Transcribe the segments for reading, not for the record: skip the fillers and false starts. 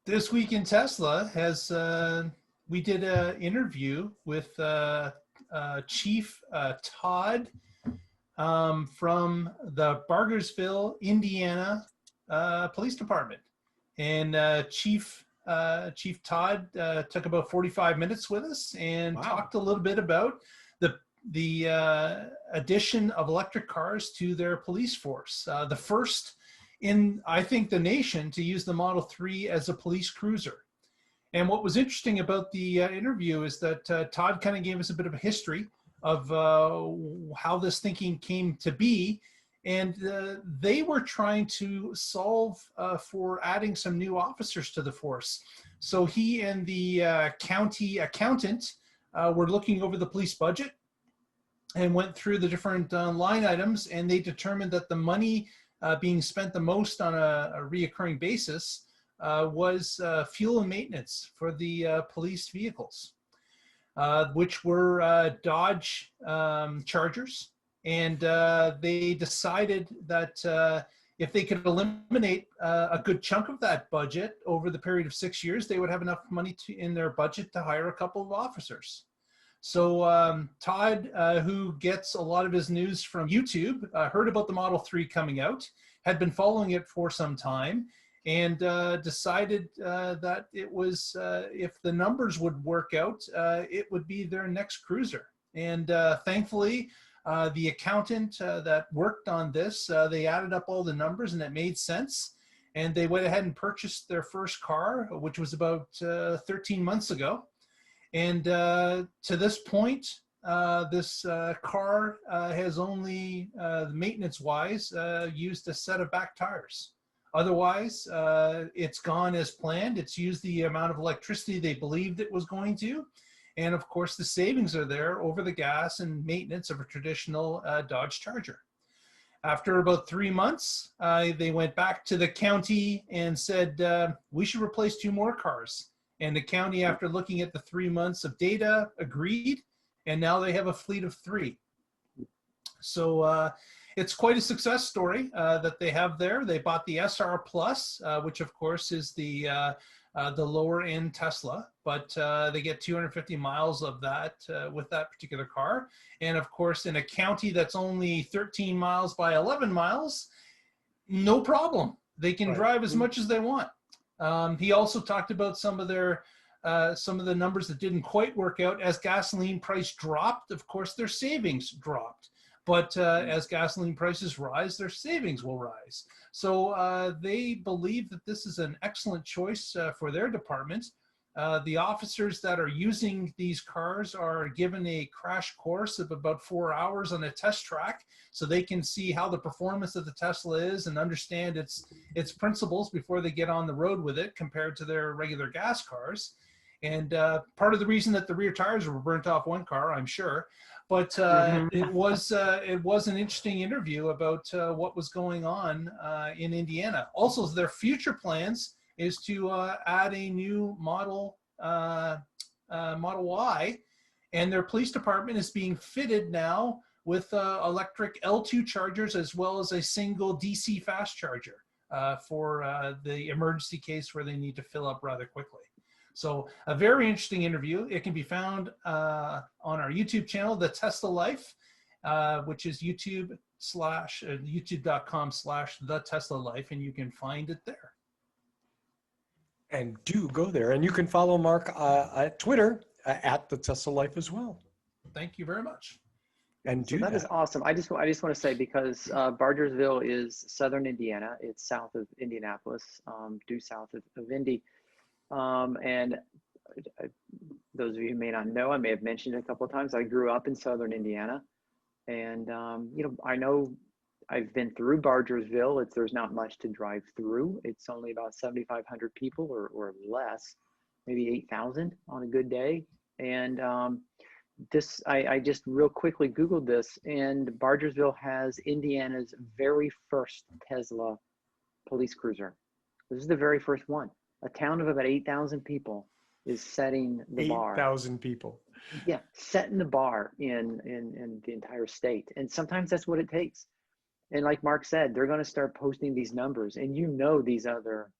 This week in Tesla has we did an interview with Chief Todd from the Bargersville, Indiana Police Department, and Chief Todd took about 45 minutes with us and talked a little bit about the addition of electric cars to their police force. The first in, I think, the nation to use the Model 3 as a police cruiser. And what was interesting about the interview is that Todd kind of gave us a bit of a history of how this thinking came to be. And they were trying to solve for adding some new officers to the force. So he and the county accountant were looking over the police budget and went through the different line items, and they determined that the money being spent the most on a reoccurring basis was fuel and maintenance for the police vehicles, which were Dodge Chargers. And they decided that if they could eliminate a good chunk of that budget over the period of 6 years, they would have enough money in their budget to hire a couple of officers. So Todd, who gets a lot of his news from YouTube, heard about the Model 3 coming out, had been following it for some time, and decided that it was, if the numbers would work out, it would be their next cruiser. And thankfully, the accountant that worked on this, they added up all the numbers and it made sense. And they went ahead and purchased their first car, which was about 13 months ago. And to this point, this car has only, maintenance-wise, used a set of back tires. Otherwise, it's gone as planned. It's used the amount of electricity they believed it was going to. And of course, the savings are there over the gas and maintenance of a traditional Dodge Charger. After about 3 months, they went back to the county and said, we should replace 2 more cars. And the county, after looking at the 3 months of data, agreed, and now they have a fleet of 3. So it's quite a success story that they have there. They bought the SR Plus, which of course is the lower end Tesla, but they get 250 miles of that with that particular car. And of course, in a county that's only 13 miles by 11 miles, no problem. They can drive as much as they want. He also talked about some of the numbers that didn't quite work out. As gasoline price dropped, of course, their savings dropped. But as gasoline prices rise, their savings will rise. So they believe that this is an excellent choice for their department. The officers that are using these cars are given a crash course of about 4 hours on a test track, so they can see how the performance of the Tesla is and understand its principles before they get on the road with it compared to their regular gas cars. And part of the reason that the rear tires were burnt off one car, I'm sure, but it was an interesting interview about what was going on in Indiana. Also, their future plans is to add a new Model Y, and their police department is being fitted now with electric L2 chargers as well as a single DC fast charger for the emergency case where they need to fill up rather quickly. So a very interesting interview. It can be found on our YouTube channel, The Tesla Life, which is youtube.com/The Tesla Life, and you can find it there. And do go there. And you can follow Mark at Twitter at The Tesla Life as well. Thank you very much. And do that is awesome. I just want to say, because Bargersville is southern Indiana. It's south of Indianapolis, due south of Indy. And those of you who may not know, I may have mentioned it a couple of times, I grew up in southern Indiana. And, I know I've been through Bargersville. There's not much to drive through. It's only about 7,500 people or less, maybe 8,000 on a good day. And I just real quickly Googled this, and Bargersville has Indiana's very first Tesla police cruiser. This is the very first one. A town of about 8,000 people is setting the bar. 8,000 people. Yeah, setting the bar in the entire state. And sometimes that's what it takes. And like Mark said, they're going to start posting these numbers. And these other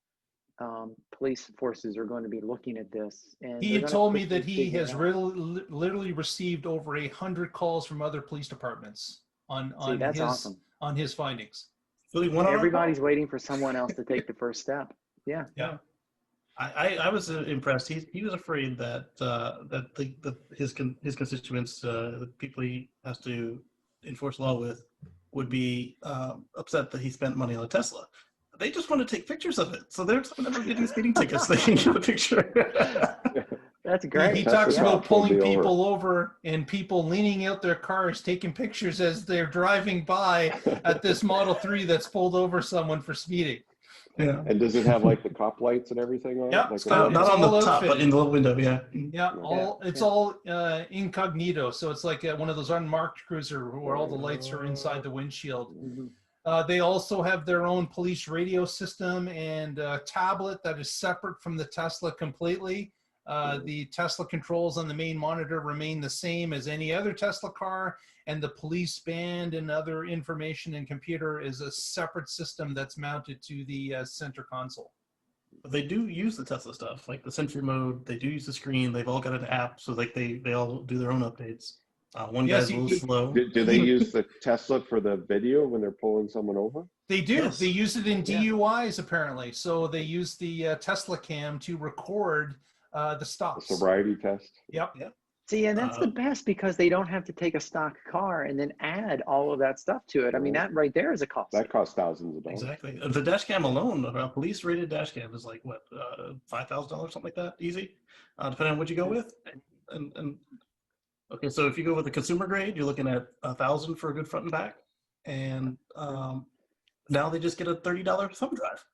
police forces are going to be looking at this. And He they're had gonna told me quickly that he figure it has out. literally received over 100 calls from other police departments on See, that's his awesome. on his findings. Really one Everybody's waiting for someone else to take the first step. Yeah. Yeah. I was impressed. He was afraid that his constituents, the people he has to enforce law with, would be upset that he spent money on a Tesla. They just want to take pictures of it, so they're never getting speeding tickets. They can get a picture. That's great. He That's talks the about cops will pulling be people over and people leaning out their cars, taking pictures as they're driving by at this Model 3 that's pulled over someone for speeding. Yeah. And does it have like the cop lights and everything on Yep, it? Like it's got- Not it's on the all top, but outfitted. in the little window. Yeah. Yeah, all incognito, so it's like one of those unmarked cruiser where all the lights are inside the windshield. Mhm. They also have their own police radio system and tablet that is separate from the Tesla completely. The Tesla controls on the main monitor remain the same as any other Tesla car, and the police band and other information and computer is a separate system that's mounted to the center console. But they do use the Tesla stuff, like the Sentry mode. They do use the screen. They've all got an app, so like they all do their own updates. One Yes, guy's a little slow. Do they use the Tesla for the video when they're pulling someone over? They do. Yes. They use it in Yeah. DUIs apparently. So they use the Tesla cam to record the The stops. sobriety test? Yep. See, and that's the Uh, best because they don't have to take a stock car and then add all of that stuff to it. I mean, that right there is a cost. That costs thousands of dollars. Exactly. The dash cam alone, a police rated dash cam is like what, $5,000, something like that, easy, depending on what you go with. And okay, so if you go with the consumer grade, you're looking at $1,000 for a good front and back, and now they just get a $30 thumb drive.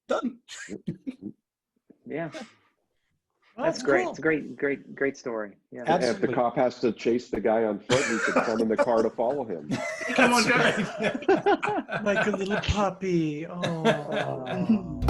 Done. Yeah, Well, that's great. cool. It's a great story. Yeah. If the Absolutely. cop has to chase the guy on foot, he could come in the car to follow him. Come on, That's guys. right. Like a little puppy. Oh.